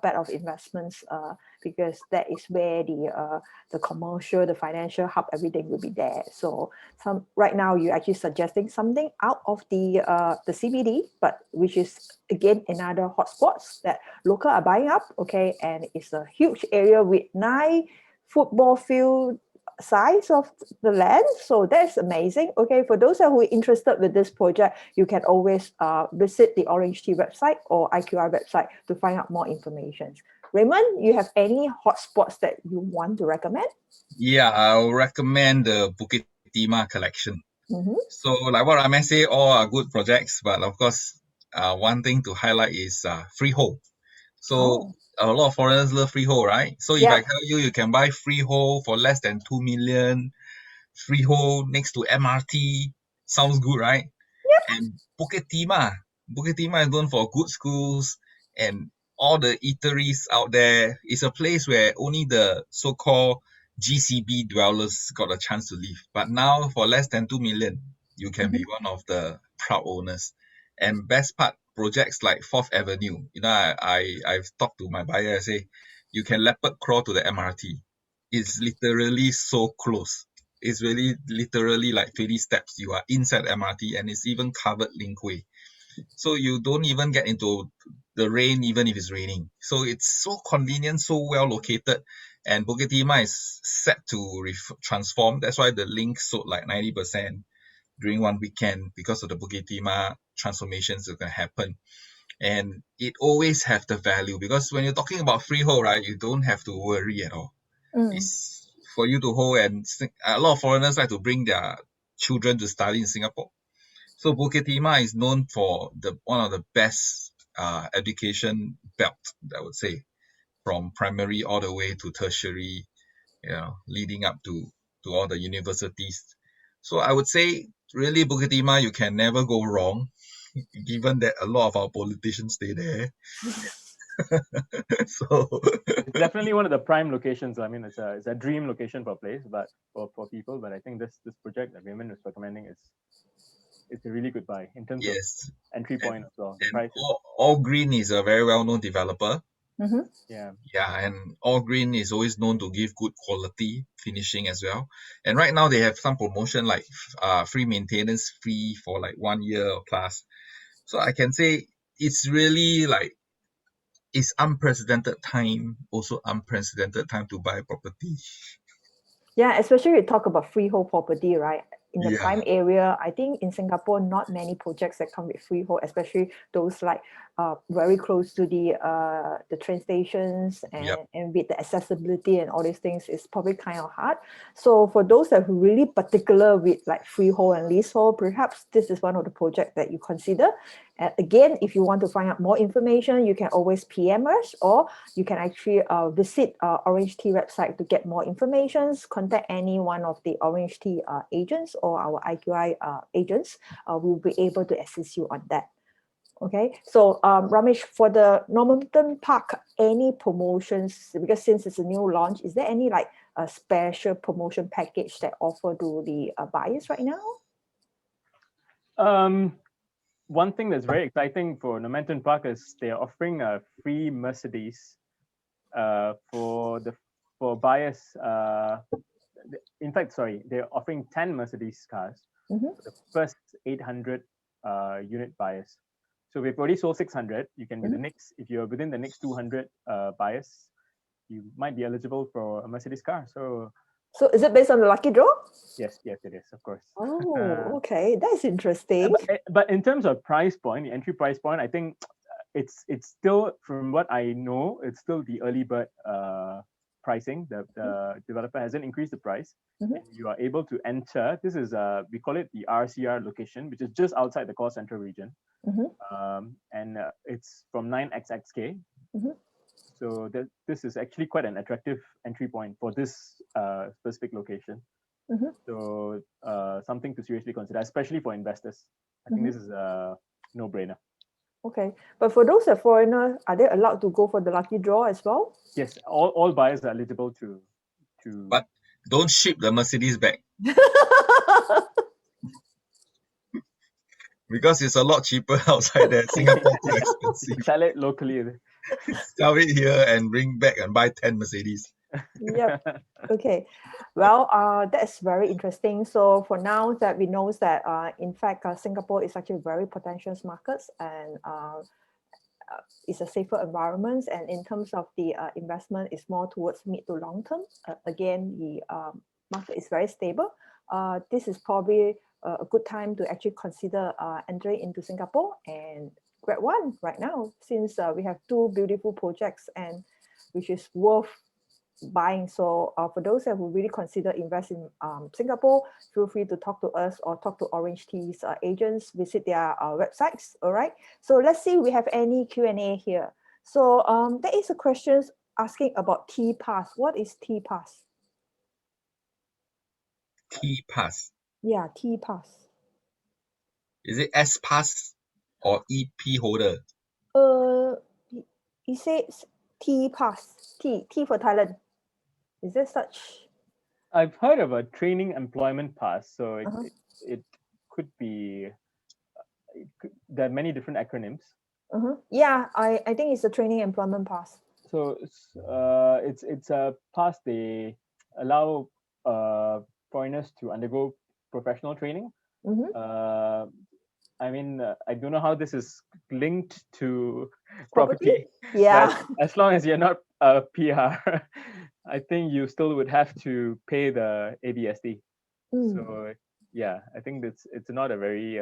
bet of investments, because that is where the commercial, the financial hub, everything will be there. So right now you're actually suggesting something out of the CBD, but which is again another hotspots that local are buying up. Okay, and it's a huge area with 9 football field size of the land. So that's amazing. Okay, for those who are interested with this project, you can always visit the Orange Tea website or IQI website to find out more information. Raymond, you have any hotspots that you want to recommend? Yeah, I'll recommend the Bukit Timah collection. So like what Ramesh say, all are good projects, but of course, one thing to highlight is freehold. So a lot of foreigners love freehold, right? So if I tell you can buy freehold for less than 2 million, freehold next to MRT, sounds good, right? Yep. And Bukit Timah is known for good schools and all the eateries out there. It's a place where only the so-called GCB dwellers got a chance to live. But now for less than 2 million, you can be one of the proud owners. And best part, projects like 4th Avenue, I've talked to my buyer, I say, you can leopard crawl to the MRT. It's literally so close. It's really literally like 20 steps. You are inside MRT, and it's even covered linkway. So you don't even get into the rain, even if it's raining. So it's so convenient, so well located. And Bukit Timah is set to transform. That's why the link sold like 90% during one weekend, because of the Bukit Timah transformations that can happen. And it always have the value, because when you're talking about freehold, right, you don't have to worry at all. It's for you to hold, and a lot of foreigners like to bring their children to study in Singapore. So Bukit Timah is known for one of the best education belt, I would say, from primary all the way to tertiary, leading up to all the universities. So I would say really Bukit Timah, you can never go wrong, given that a lot of our politicians stay there. So it's definitely one of the prime locations. I mean, it's a dream location for a place, but for people. But I think this project that Raymond is recommending it's a really good buy in terms of entry point as well. The price All Green is a very well-known developer. Yeah. Yeah, and All Green is always known to give good quality finishing as well. And right now they have some promotion like free maintenance fee for like 1 year or plus. So I can say it's really like it's unprecedented time, also unprecedented time to buy property. Yeah, especially we talk about freehold property, right? In the Yeah, prime area, I think in Singapore, not many projects that come with freehold, especially those like very close to the train stations yep, and with the accessibility and all these things, it's probably kind of hard. So for those that are really particular with like freehold and leasehold, perhaps this is one of the projects that you consider. Again, if you want to find out more information, you can always PM us, or you can actually visit Orange Tea website to get more information. Contact any one of the Orange Tea agents or our IQI agents. We'll be able to assist you on that. Okay, so Ramesh, for the Normanton Park, any promotions? Because since it's a new launch, is there any like a special promotion package that offer to the buyers right now? One thing that's very exciting for Normanton Park is they're offering a free Mercedes for buyers. In fact, sorry, they're offering 10 Mercedes cars Mm-hmm. for the first 800 unit buyers. So we've already sold 600. You can be the next, if you're within the next 200 buyers, you might be eligible for a Mercedes car. So is it based on the lucky draw? Yes, it is, of course. Oh, okay, that's interesting. But in terms of price point, the entry price point, I think it's still, from what I know, it's still the early bird pricing. The developer hasn't increased the price. Mhm. And you are able to enter. This is we call it the RCR location, which is just outside the core central region, and it's from 9XXK. Mhm. So this is actually quite an attractive entry point for this specific location. Mhm. So something to seriously consider, especially for investors. I think this is a no-brainer. Okay, but for those that foreigners, are they allowed to go for the lucky draw as well? Yes, all buyers are eligible to. but don't ship the Mercedes back because it's a lot cheaper outside there. Singapore too expensive. Sell it locally. Sell it here and bring back and buy 10 Mercedes. Yep. Okay. Well, that's very interesting. So for now that we know that in fact Singapore is actually very potential markets, and it's a safer environment, and in terms of the investment is more towards mid to long term. Again, the market is very stable. This is probably a good time to actually consider entering into Singapore and grab one right now, since we have two beautiful projects and which is worth buying. So for those that will really consider invest in Singapore, feel free to talk to us or talk to Orange Tea's agents, visit their websites. All right. So let's see, we have any Q&A here. So there is a question asking about T-Pass. What is T-Pass? T-Pass. Yeah, T-Pass. Is it S-Pass or EP holder? It says T-Pass. T for Thailand. Is there such? I've heard of a training employment pass, so it could be. There are many different acronyms. Yeah, I think it's a training employment pass. So it's a pass they allow foreigners to undergo professional training. I mean, I don't know how this is linked to property. Yeah. But as long as you're not a PR, I think you still would have to pay the ABSD. So yeah, I think it's not a very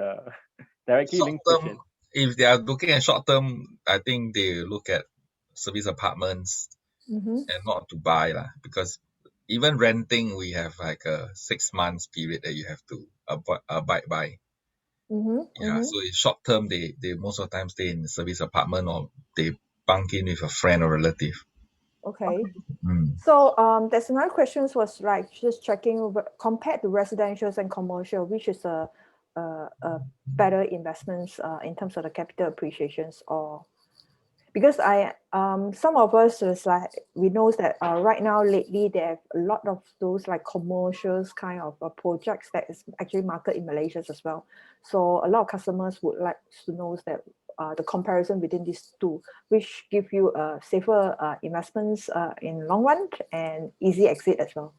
directly linked question. If they are looking at short term, I think they look at service apartments and not to buy because even renting, we have like a 6 months period that you have to abide by. So in short term, they most of the time stay in the service apartment or they bunk in with a friend or relative. Okay. So there's another question was like just checking compared to residentials and commercial, which is a better investments in terms of the capital appreciations, or because some of us is like we know that right now lately there are a lot of those like commercials kind of projects that is actually market in Malaysia as well. So a lot of customers would like to know that the comparison between these two, which give you safer investments in long run and easy exit as well?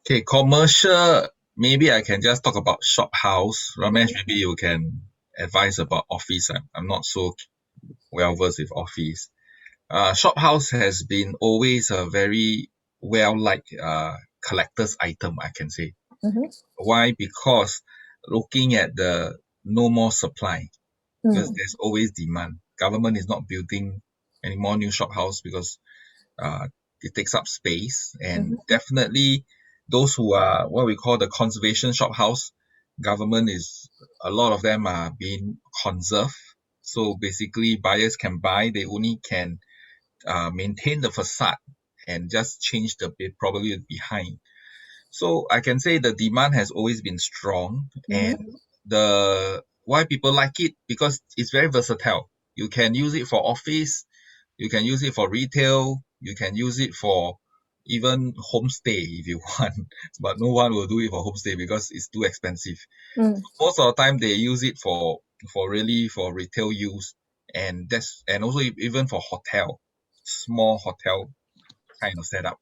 Okay, commercial, maybe I can just talk about shop house. Ramesh, maybe you can advise about office. I'm not so well versed with office. Shop house has been always a very well-liked collector's item, I can say. Mm-hmm. Why? Because looking at the no more supply, because there's always demand. Government is not building any more new shop house because it takes up space, and definitely those who are what we call the conservation shop house, government is a lot of them are being conserved. So basically buyers can buy, they only can maintain the facade and just change the probably behind. So I can say the demand has always been strong, and the why people like it because it's very versatile. You can use it for office, you can use it for retail, you can use it for even homestay if you want, but no one will do it for homestay because it's too expensive. Most of the time they use it for really for retail use, and also even for hotel, small hotel kind of setup.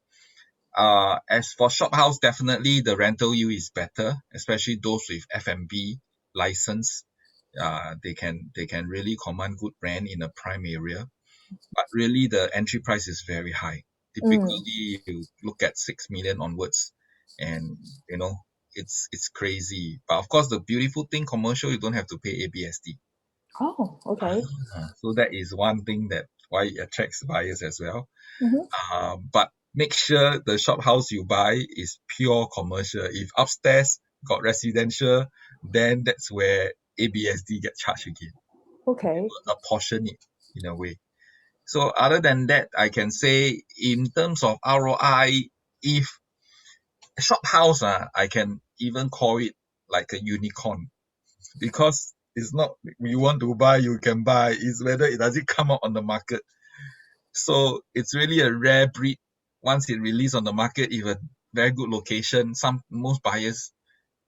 As for shop house, definitely the rental yield is better, especially those with F&B license. They can really command good rent in a prime area, but really the entry price is very high. Typically, you look at 6 million onwards, and you know it's crazy. But of course, the beautiful thing, commercial, you don't have to pay ABSD. Oh, okay. So that is one thing that why it attracts buyers as well. But make sure the shop house you buy is pure commercial. If upstairs got residential, then that's where ABSD get charged again. Okay. Apportion it in a way. So other than that, I can say in terms of ROI, if shop house, I can even call it like a unicorn because it's not you want to buy, you can buy. It's whether it does it come out on the market. So it's really a rare breed. Once it released on the market, if a very good location, most buyers,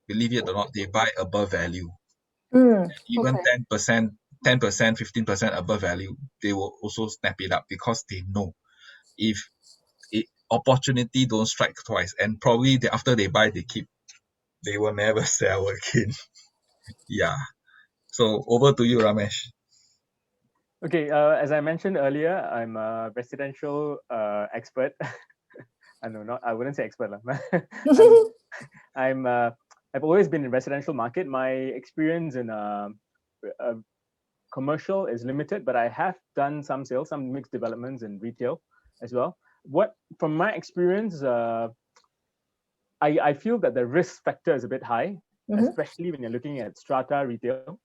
believe it or not, they buy above value. Even Okay. 10%, 10%, 15% above value, they will also snap it up because they know if opportunity don't strike twice, and probably after they buy, they will never sell again. Yeah. So over to you, Ramesh. Okay, as I mentioned earlier, I'm a residential expert. I know not. I wouldn't say expert, I'm I've always been in residential market. My experience in commercial is limited, but I have done some sales, some mixed developments in retail as well. What from my experience, I feel that the risk factor is a bit high, especially when you're looking at strata retail.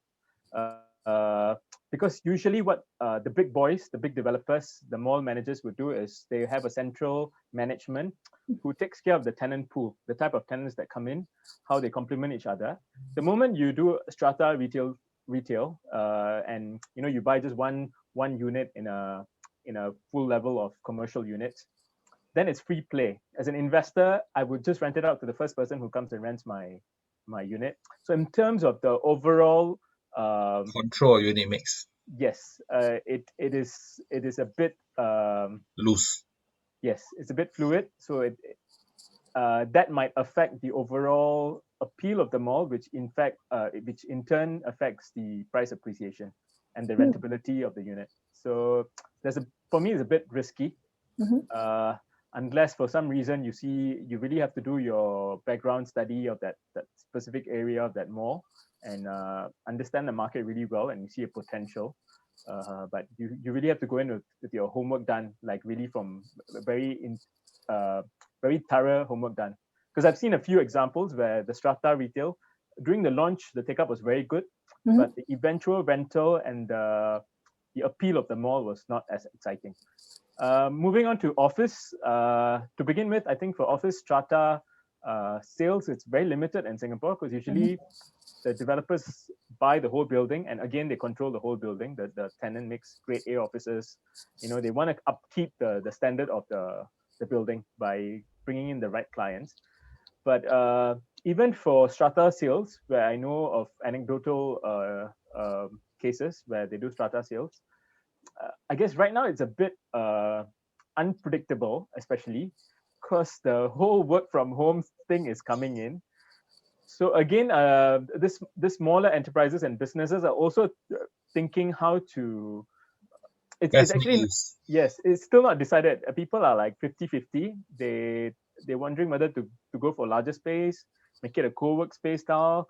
Because usually what the big boys, the big developers, the mall managers would do is they have a central management who takes care of the tenant pool, the type of tenants that come in, how they complement each other. The moment you do strata retail, and you buy just one unit in a full level of commercial units, then it's free play. As an investor, I would just rent it out to the first person who comes and rents my unit. So in terms of the overall control unit mix. Yes, it is a bit loose. Yes, it's a bit fluid. So that might affect the overall appeal of the mall, which in turn affects the price appreciation and the rentability of the unit. So for me, it's a bit risky. Unless for some reason you really have to do your background study of that specific area of that mall and understand the market really well, and you see a potential. But you really have to go in with your homework done, like really from very thorough homework done. Because I've seen a few examples where the strata retail, during the launch, the take-up was very good, but the eventual rental and the appeal of the mall was not as exciting. Moving on to office, to begin with, I think for office strata sales, it's very limited in Singapore because usually the developers buy the whole building, and again, they control the whole building. The tenant makes grade A offices. They want to upkeep the standard of the building by bringing in the right clients. But even for strata sales, where I know of anecdotal cases where they do strata sales. I guess right now it's a bit unpredictable, especially because the whole work from home thing is coming in. So again, this smaller enterprises and businesses are also thinking how to. It's actually yes, it's still not decided. People are like 50-50. They're wondering whether to go for larger space, make it a co-work space style.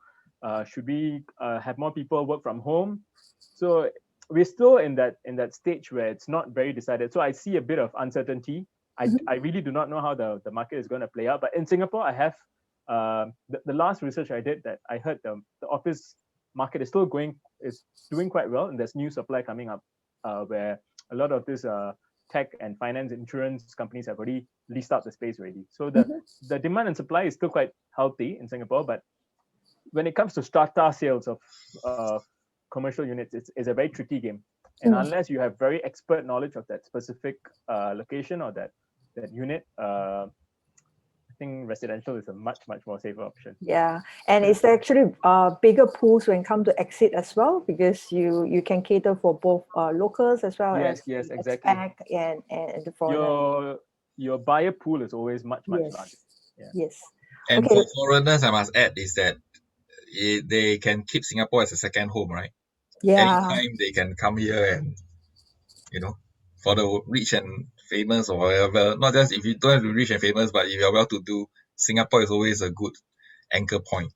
Should we have more people work from home? So we're still in that stage where it's not very decided. So I see a bit of uncertainty. I really do not know how the market is going to play out. But in Singapore, I have the last research I did that I heard the office market is doing quite well, and there's new supply coming up where a lot of these tech and finance insurance companies have already leased out the space already. So the demand and supply is still quite healthy in Singapore, but when it comes to strata sales of commercial units, it's a very tricky game. And unless you have very expert knowledge of that specific location or that unit, I think residential is a much more safer option. Yeah, and it's actually bigger pools when it comes to exit as well, because you can cater for both locals as well as exactly. expat and the foreigner. Your buyer pool is always much larger. Yeah. Yes. And for foreigners, I must add is that they can keep Singapore as a second home, right? Yeah. Anytime they can come here and, for the rich and famous or whatever, not just if you don't have to be rich and famous, but if you're well-to-do, Singapore is always a good anchor point.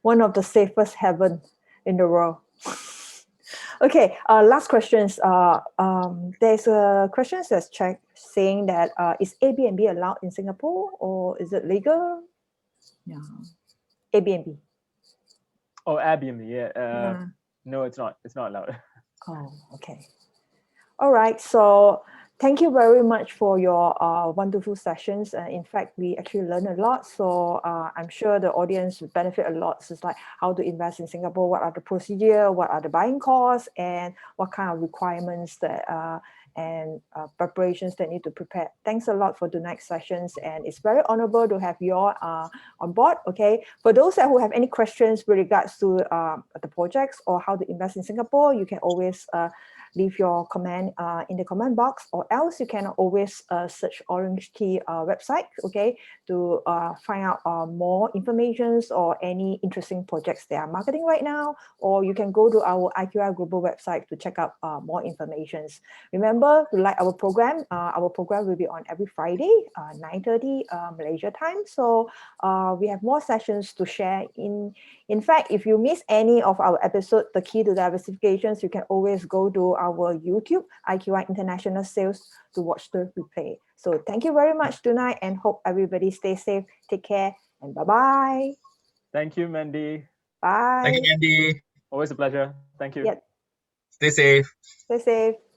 One of the safest heaven in the world. Okay, last questions. There's a question that's checked saying that is Airbnb allowed in Singapore or is it legal? Yeah. Airbnb. Oh, Airbnb, yeah. No, it's not. It's not allowed. Oh, okay. All right. So thank you very much for your wonderful sessions. In fact, we actually learned a lot. So I'm sure the audience will benefit a lot. So it's like how to invest in Singapore, what are the procedure, what are the buying costs, and what kind of requirements that and preparations that need to prepare. Thanks a lot for tonight's sessions, and it's very honorable to have you all on board. Okay, for those who have any questions with regards to the projects or how to invest in Singapore, you can always leave your comment in the comment box, or else you can always search Orange Tea website, okay, to find out more informations or any interesting projects they are marketing right now, or you can go to our IQI Global website to check out more informations. Remember to like our program. Our program will be on every Friday, 9:30 Malaysia time. So we have more sessions to share. In fact, if you miss any of our episode, The Key to Diversifications, you can always go to our YouTube, IQI International Sales, to watch the replay. So thank you very much tonight, and hope everybody stay safe. Take care, and bye-bye. Thank you, Mandy. Bye. Thank you, Mandy. Always a pleasure. Thank you. Yep. Stay safe. Stay safe.